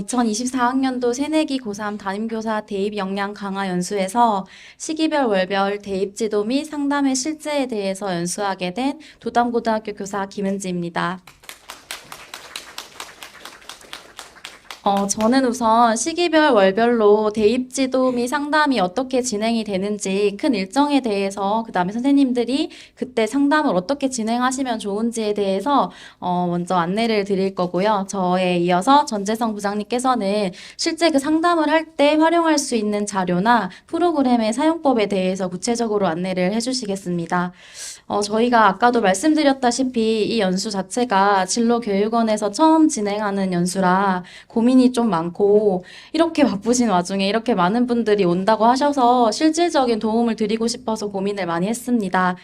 2024학년도 새내기 고3 담임교사 대입 역량 강화 연수에서 시기별 월별 대입 지도 및 상담의 실제에 대해서 연수하게 된 도담고등학교 교사 김은지입니다. 저는 우선 시기별 월별로 대입 지도 및 상담이 어떻게 진행이 되는지 큰 일정에 대해서 그다음에 선생님들이 그때 상담을 어떻게 진행하시면 좋은지에 대해서 먼저 안내를 드릴 거고요. 저에 이어서 전재성 부장님께서는 실제 그 상담을 할 때 활용할 수 있는 자료나 프로그램의 사용법에 대해서 구체적으로 안내를 해주시겠습니다. 저희가 아까도 말씀드렸다시피 이 연수 자체가 진로교육원에서 처음 진행하는 연수라 고민이 좀 많고 이렇게 바쁘신 와중에 이렇게 많은 분들이 온다고 하셔서 실질적인 도움을 드리고 싶어서 고민을 많이 했습니다.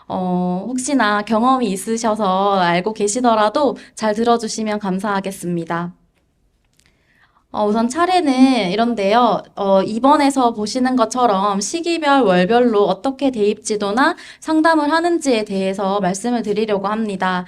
혹시나 경험이 있으셔서 알고 계시더라도 잘 들어주시면 감사하겠습니다. 우선 차례는 이런데요. 이번에서 보시는 것처럼 시기별, 월별로 어떻게 대입 지도나 상담을 하는지에 대해서 말씀을 드리려고 합니다.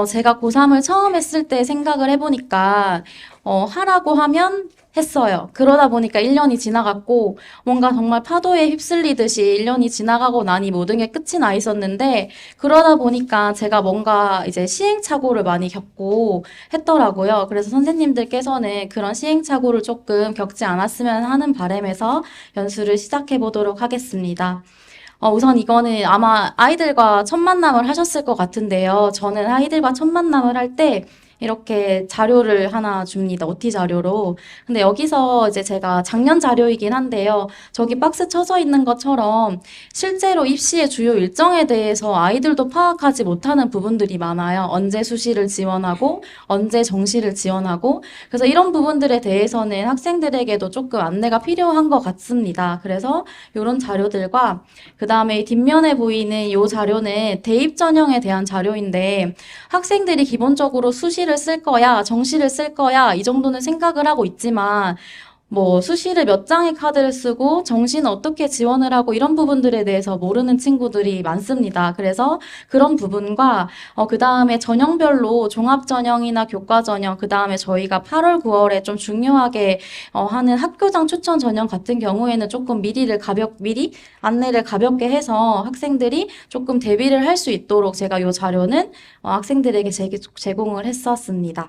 제가 고3을 처음 했을 때 생각을 해보니까, 하라고 하면 했어요. 그러다 보니까 1년이 지나갔고, 뭔가 정말 파도에 휩쓸리듯이 1년이 지나가고 나니 모든 게 끝이 나 있었는데, 그러다 보니까 제가 뭔가 이제 시행착오를 많이 겪고 했더라고요. 그래서 선생님들께서는 그런 시행착오를 조금 겪지 않았으면 하는 바람에서 연수를 시작해 보도록 하겠습니다. 우선 이거는 아마 아이들과 첫 만남을 하셨을 것 같은데요. 저는 아이들과 첫 만남을 할 때 이렇게 자료를 하나 줍니다. OT 자료로. 근데 여기서 이제 제가 작년 자료이긴 한데요. 저기 박스 쳐져 있는 것처럼 실제로 입시의 주요 일정에 대해서 아이들도 파악하지 못하는 부분들이 많아요. 언제 수시를 지원하고, 언제 정시를 지원하고. 그래서 이런 부분들에 대해서는 학생들에게도 조금 안내가 필요한 것 같습니다. 그래서 이런 자료들과 그 다음에 뒷면에 보이는 이 자료는 대입 전형에 대한 자료인데 학생들이 기본적으로 수시를 쓸 거야, 정시를 쓸 거야 이 정도는 생각을 하고 있지만 뭐 수시를 몇 장의 카드를 쓰고 정시는 어떻게 지원을 하고 이런 부분들에 대해서 모르는 친구들이 많습니다. 그래서 그런 부분과 그 다음에 전형별로 종합전형이나 교과전형 그 다음에 저희가 8월, 9월에 좀 중요하게 하는 학교장 추천 전형 같은 경우에는 조금 미리 안내를 가볍게 해서 학생들이 조금 대비를 할 수 있도록 제가 이 자료는 학생들에게 제공을 했었습니다.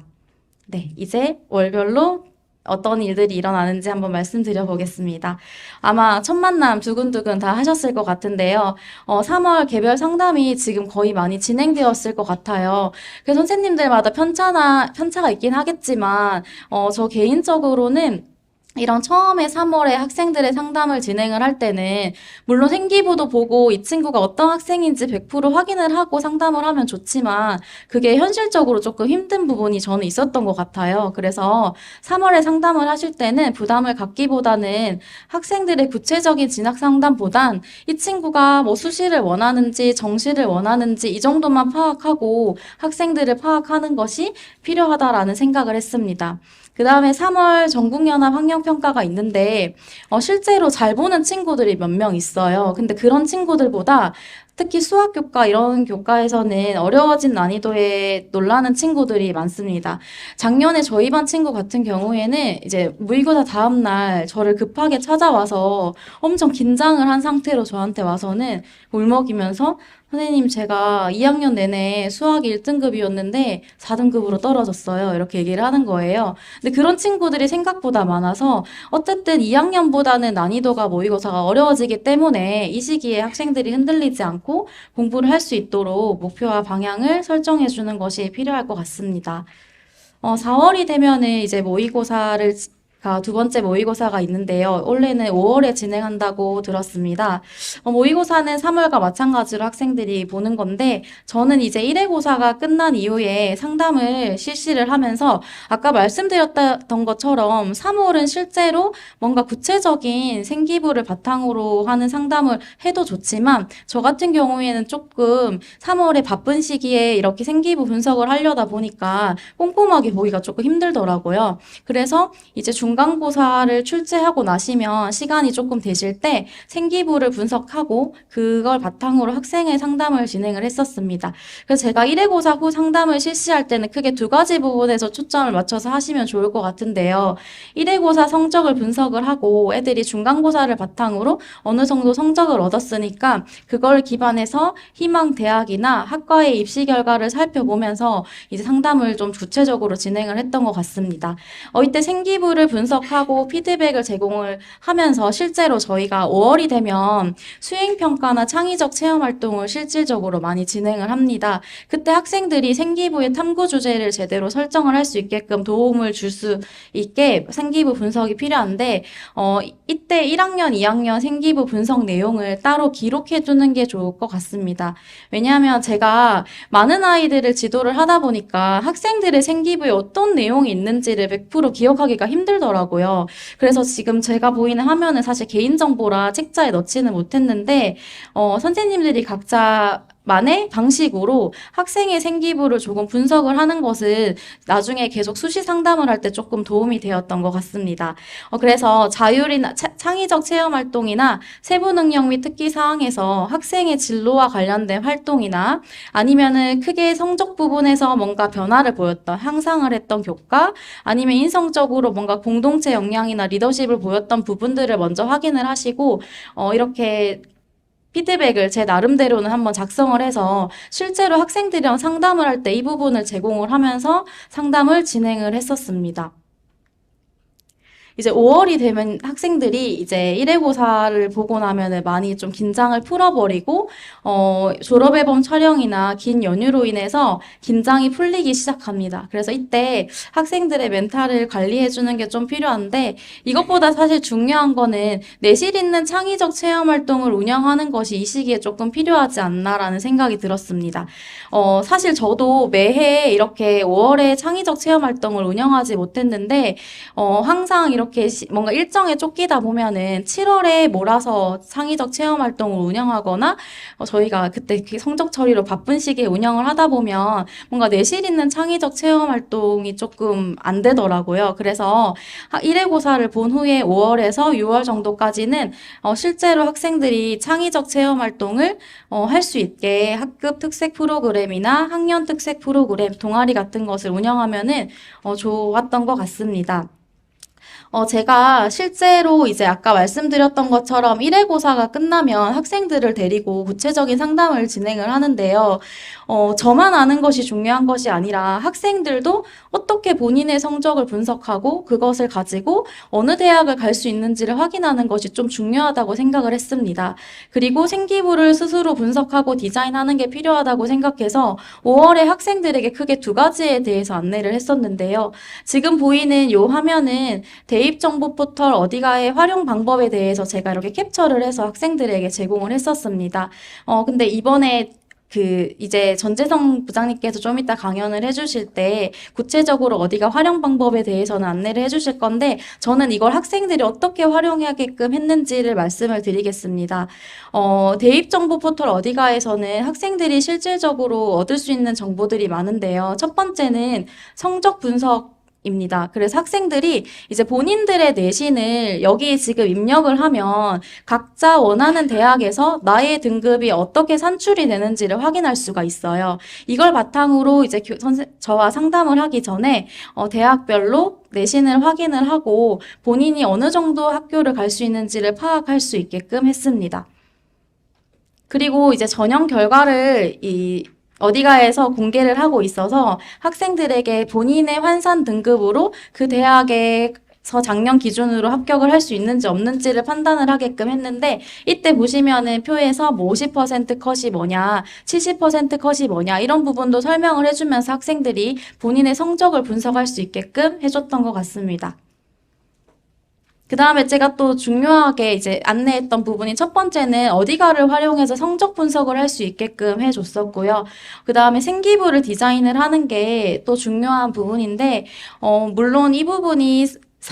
네, 이제 월별로 어떤 일들이 일어나는지 한번 말씀드려 보겠습니다. 아마 첫 만남 두근두근 다 하셨을 것 같은데요. 3월 개별 상담이 지금 거의 많이 진행되었을 것 같아요. 그래서 선생님들마다 편차가 있긴 하겠지만, 저 개인적으로는 이런 처음에 3월에 학생들의 상담을 진행을 할 때는 물론 생기부도 보고 이 친구가 어떤 학생인지 100% 확인을 하고 상담을 하면 좋지만 그게 현실적으로 조금 힘든 부분이 저는 있었던 것 같아요. 그래서 3월에 상담을 하실 때는 부담을 갖기보다는 학생들의 구체적인 진학 상담보단 이 친구가 뭐 수시를 원하는지 정시를 원하는지 이 정도만 파악하고 학생들을 파악하는 것이 필요하다라는 생각을 했습니다. 그 다음에 3월 전국연합 학력평가가 있는데 실제로 잘 보는 친구들이 몇 명 있어요. 근데 그런 친구들보다 특히 수학교과 이런 교과에서는 어려워진 난이도에 놀라는 친구들이 많습니다. 작년에 저희 반 친구 같은 경우에는 이제 모의고사 다음날 저를 급하게 찾아와서 엄청 긴장을 한 상태로 저한테 와서는 울먹이면서 선생님 제가 2학년 내내 수학이 1등급이었는데 4등급으로 떨어졌어요. 이렇게 얘기를 하는 거예요. 근데 그런 친구들이 생각보다 많아서 어쨌든 2학년보다는 난이도가 모의고사가 어려워지기 때문에 이 시기에 학생들이 흔들리지 않고 공부를 할 수 있도록 목표와 방향을 설정해 주는 것이 필요할 것 같습니다. 4월이 되면은 이제 모의고사를 두 번째 모의고사가 있는데요. 원래는 5월에 진행한다고 들었습니다. 모의고사는 3월과 마찬가지로 학생들이 보는 건데 저는 이제 1회고사가 끝난 이후에 상담을 실시를 하면서 아까 말씀드렸던 것처럼 3월은 실제로 뭔가 구체적인 생기부를 바탕으로 하는 상담을 해도 좋지만 저 같은 경우에는 조금 3월에 바쁜 시기에 이렇게 생기부 분석을 하려다 보니까 꼼꼼하게 보기가 조금 힘들더라고요. 그래서 이제 중간고사를 출제하고 나시면 시간이 조금 되실 때 생기부를 분석하고 그걸 바탕으로 학생의 상담을 진행을 했었습니다. 그래서 제가 1회고사 후 상담을 실시할 때는 크게 두 가지 부분에서 초점을 맞춰서 하시면 좋을 것 같은데요. 1회고사 성적을 분석을 하고 애들이 중간고사를 바탕으로 어느 정도 성적을 얻었으니까 그걸 기반해서 희망 대학이나 학과의 입시 결과를 살펴보면서 이제 상담을 좀 구체적으로 진행을 했던 것 같습니다. 이때 생기부를 분석하고 피드백을 제공을 하면서 실제로 저희가 5월이 되면 수행평가나 창의적 체험 활동을 실질적으로 많이 진행을 합니다. 그때 학생들이 생기부의 탐구 주제를 제대로 설정을 할 수 있게끔 도움을 줄 수 있게 생기부 분석이 필요한데, 이때 1학년, 2학년 생기부 분석 내용을 따로 기록해 두는 게 좋을 것 같습니다. 왜냐하면 제가 많은 아이들을 지도를 하다 보니까 학생들의 생기부에 어떤 내용이 있는지를 100% 기억하기가 힘들더라고요. 그래서 지금 제가 보이는 화면은 사실 개인정보라 책자에 넣지는 못했는데, 선생님들이 각자 만의 방식으로 학생의 생기부를 조금 분석을 하는 것은 나중에 계속 수시 상담을 할 때 조금 도움이 되었던 것 같습니다. 그래서 자율이나 창의적 체험 활동이나 세부 능력 및 특기 사항에서 학생의 진로와 관련된 활동이나 아니면은 크게 성적 부분에서 뭔가 변화를 보였던, 향상을 했던 교과, 아니면 인성적으로 뭔가 공동체 역량이나 리더십을 보였던 부분들을 먼저 확인을 하시고, 이렇게 피드백을 제 나름대로는 한번 작성을 해서 실제로 학생들이랑 상담을 할 때 이 부분을 제공을 하면서 상담을 진행을 했었습니다. 이제 5월이 되면 학생들이 이제 1회고사를 보고 나면은 많이 좀 긴장을 풀어버리고, 졸업앨범 촬영이나 긴 연휴로 인해서 긴장이 풀리기 시작합니다. 그래서 이때 학생들의 멘탈을 관리해주는 게 좀 필요한데, 이것보다 사실 중요한 거는 내실 있는 창의적 체험 활동을 운영하는 것이 이 시기에 조금 필요하지 않나라는 생각이 들었습니다. 사실 저도 매해 이렇게 5월에 창의적 체험 활동을 운영하지 못했는데, 항상 이렇게 뭔가 일정에 쫓기다 보면은 7월에 몰아서 창의적 체험 활동을 운영하거나 저희가 그때 성적 처리로 바쁜 시기에 운영을 하다 보면 뭔가 내실 있는 창의적 체험 활동이 조금 안 되더라고요. 그래서 1회고사를 본 후에 5월에서 6월 정도까지는 실제로 학생들이 창의적 체험 활동을 할 수 있게 학급 특색 프로그램이나 학년 특색 프로그램, 동아리 같은 것을 운영하면은 좋았던 것 같습니다. 제가 실제로 이제 아까 말씀드렸던 것처럼 1회고사가 끝나면 학생들을 데리고 구체적인 상담을 진행을 하는데요. 저만 아는 것이 중요한 것이 아니라 학생들도 어떻게 본인의 성적을 분석하고 그것을 가지고 어느 대학을 갈 수 있는지를 확인하는 것이 좀 중요하다고 생각을 했습니다. 그리고 생기부를 스스로 분석하고 디자인하는 게 필요하다고 생각해서 5월에 학생들에게 크게 두 가지에 대해서 안내를 했었는데요. 지금 보이는 이 화면은 대입 정보 포털 어디가의 활용 방법에 대해서 제가 이렇게 캡처를 해서 학생들에게 제공을 했었습니다. 근데 이번에 이제 전재성 부장님께서 좀 이따 강연을 해주실 때 구체적으로 어디가 활용 방법에 대해서는 안내를 해주실 건데 저는 이걸 학생들이 어떻게 활용하게끔 했는지를 말씀을 드리겠습니다. 대입 정보 포털 어디가에서는 학생들이 실질적으로 얻을 수 있는 정보들이 많은데요. 첫 번째는 성적 분석 입니다. 그래서 학생들이 이제 본인들의 내신을 여기에 지금 입력을 하면 각자 원하는 대학에서 나의 등급이 어떻게 산출이 되는지를 확인할 수가 있어요. 이걸 바탕으로 이제 저와 상담을 하기 전에 대학별로 내신을 확인을 하고 본인이 어느 정도 학교를 갈 수 있는지를 파악할 수 있게끔 했습니다. 그리고 이제 전형 결과를 어디가에서 공개를 하고 있어서 학생들에게 본인의 환산 등급으로 그 대학에서 작년 기준으로 합격을 할 수 있는지 없는지를 판단을 하게끔 했는데 이때 보시면은 표에서 뭐 50% 컷이 뭐냐, 70% 컷이 뭐냐 이런 부분도 설명을 해주면서 학생들이 본인의 성적을 분석할 수 있게끔 해줬던 것 같습니다. 그 다음에 제가 또 중요하게 이제 안내했던 부분이 첫 번째는 어디가를 활용해서 성적 분석을 할 수 있게끔 해줬었고요. 그 다음에 생기부를 디자인을 하는 게 또 중요한 부분인데, 물론 이 부분이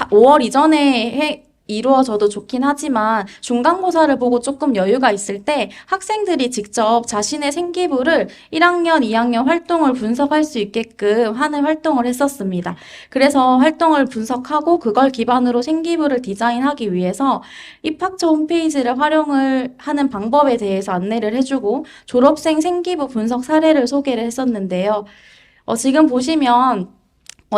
5월 이전에 이루어져도 좋긴 하지만 중간고사를 보고 조금 여유가 있을 때 학생들이 직접 자신의 생기부를 1학년, 2학년 활동을 분석할 수 있게끔 하는 활동을 했었습니다. 그래서 활동을 분석하고 그걸 기반으로 생기부를 디자인하기 위해서 입학처 홈페이지를 활용을 하는 방법에 대해서 안내를 해주고 졸업생 생기부 분석 사례를 소개를 했었는데요. 지금 보시면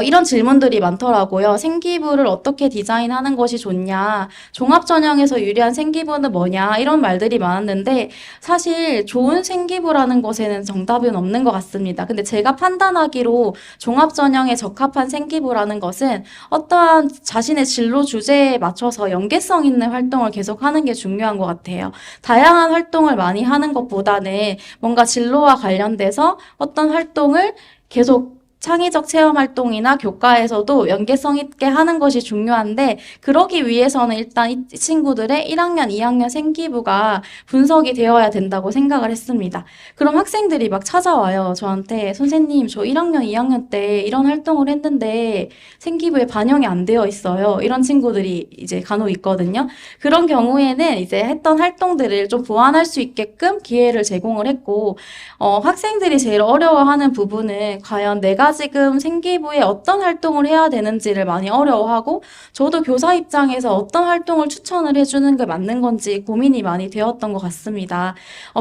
이런 질문들이 많더라고요. 생기부를 어떻게 디자인하는 것이 좋냐? 종합전형에서 유리한 생기부는 뭐냐? 이런 말들이 많았는데 사실 좋은 생기부라는 것에는 정답은 없는 것 같습니다. 근데 제가 판단하기로 종합전형에 적합한 생기부라는 것은 어떠한 자신의 진로 주제에 맞춰서 연계성 있는 활동을 계속하는 게 중요한 것 같아요. 다양한 활동을 많이 하는 것보다는 뭔가 진로와 관련돼서 어떤 활동을 계속 창의적 체험 활동이나 교과에서도 연계성 있게 하는 것이 중요한데 그러기 위해서는 일단 이 친구들의 1학년, 2학년 생기부가 분석이 되어야 된다고 생각을 했습니다. 그럼 학생들이 막 찾아와요. 저한테 선생님 저 1학년, 2학년 때 이런 활동을 했는데 생기부에 반영이 안 되어 있어요. 이런 친구들이 이제 간혹 있거든요. 그런 경우에는 이제 했던 활동들을 좀 보완할 수 있게끔 기회를 제공을 했고 학생들이 제일 어려워하는 부분은 과연 내가 지금 생기부에 어떤 활동을 해야 되는지를 많이 어려워하고 저도 교사 입장에서 어떤 활동을 추천을 해주는 게 맞는 건지 고민이 많이 되었던 것 같습니다.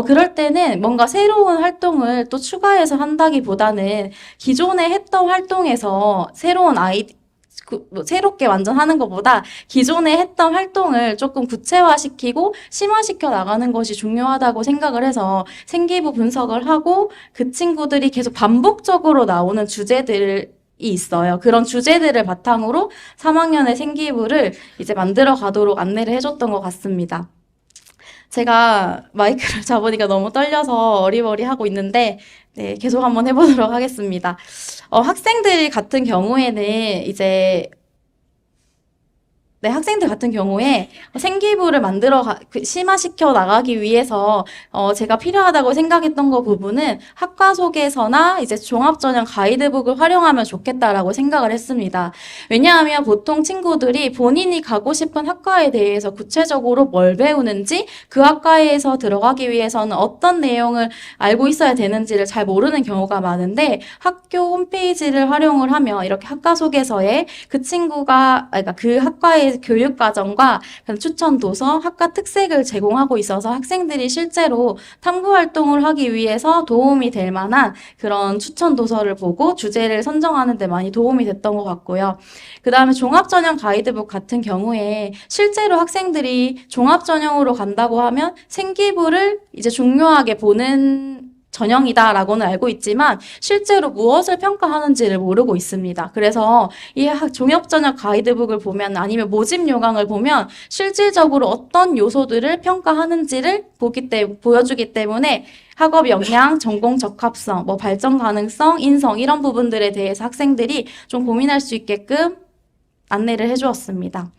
그럴 때는 뭔가 새로운 활동을 또 추가해서 한다기보다는 기존에 했던 활동에서 새로운 새롭게 완전 하는 것보다 기존에 했던 활동을 조금 구체화시키고 심화시켜 나가는 것이 중요하다고 생각을 해서 생기부 분석을 하고 그 친구들이 계속 반복적으로 나오는 주제들이 있어요. 그런 주제들을 바탕으로 3학년의 생기부를 이제 만들어 가도록 안내를 해줬던 것 같습니다. 제가 마이크를 잡으니까 너무 떨려서 어리버리 하고 있는데, 네, 계속 한번 해보도록 하겠습니다. 학생들 같은 경우에는 이제 네, 학생들 같은 경우에 생기부를 심화시켜 나가기 위해서 제가 필요하다고 생각했던 거 부분은 학과 소개서나 이제 종합전형 가이드북을 활용하면 좋겠다라고 생각을 했습니다. 왜냐하면 보통 친구들이 본인이 가고 싶은 학과에 대해서 구체적으로 뭘 배우는지 그 학과에서 들어가기 위해서는 어떤 내용을 알고 있어야 되는지를 잘 모르는 경우가 많은데 학교 홈페이지를 활용을 하면 이렇게 학과 소개서에 그 친구가 그러니까 그 학과의 교육과정과 추천 도서, 학과 특색을 제공하고 있어서 학생들이 실제로 탐구 활동을 하기 위해서 도움이 될 만한 그런 추천 도서를 보고 주제를 선정하는 데 많이 도움이 됐던 것 같고요. 그 다음에 종합전형 가이드북 같은 경우에 실제로 학생들이 종합전형으로 간다고 하면 생기부를 이제 중요하게 보는 전형이다라고는 알고 있지만 실제로 무엇을 평가하는지를 모르고 있습니다. 그래서 이 종합전형 가이드북을 보면 아니면 모집 요강을 보면 실질적으로 어떤 요소들을 평가하는지를 보여주기 때문에 학업 역량, 전공 적합성, 발전 가능성, 인성 이런 부분들에 대해서 학생들이 좀 고민할 수 있게끔 안내를 해주었습니다.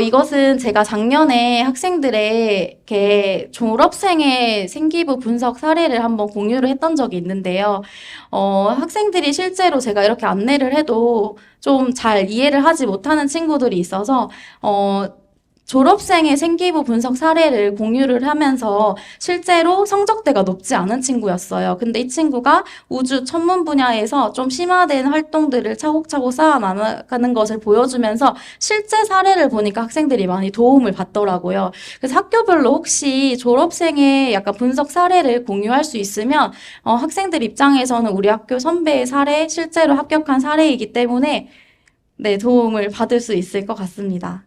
이것은 제가 작년에 학생들의 졸업생의 생기부 분석 사례를 한번 공유를 했던 적이 있는데요. 학생들이 실제로 제가 이렇게 안내를 해도 좀 잘 이해를 하지 못하는 친구들이 있어서, 졸업생의 생기부 분석 사례를 공유를 하면서 실제로 성적대가 높지 않은 친구였어요. 근데 이 친구가 우주 천문 분야에서 좀 심화된 활동들을 차곡차곡 쌓아나가는 것을 보여주면서 실제 사례를 보니까 학생들이 많이 도움을 받더라고요. 그래서 학교별로 혹시 졸업생의 약간 분석 사례를 공유할 수 있으면 학생들 입장에서는 우리 학교 선배의 사례, 실제로 합격한 사례이기 때문에 네, 도움을 받을 수 있을 것 같습니다.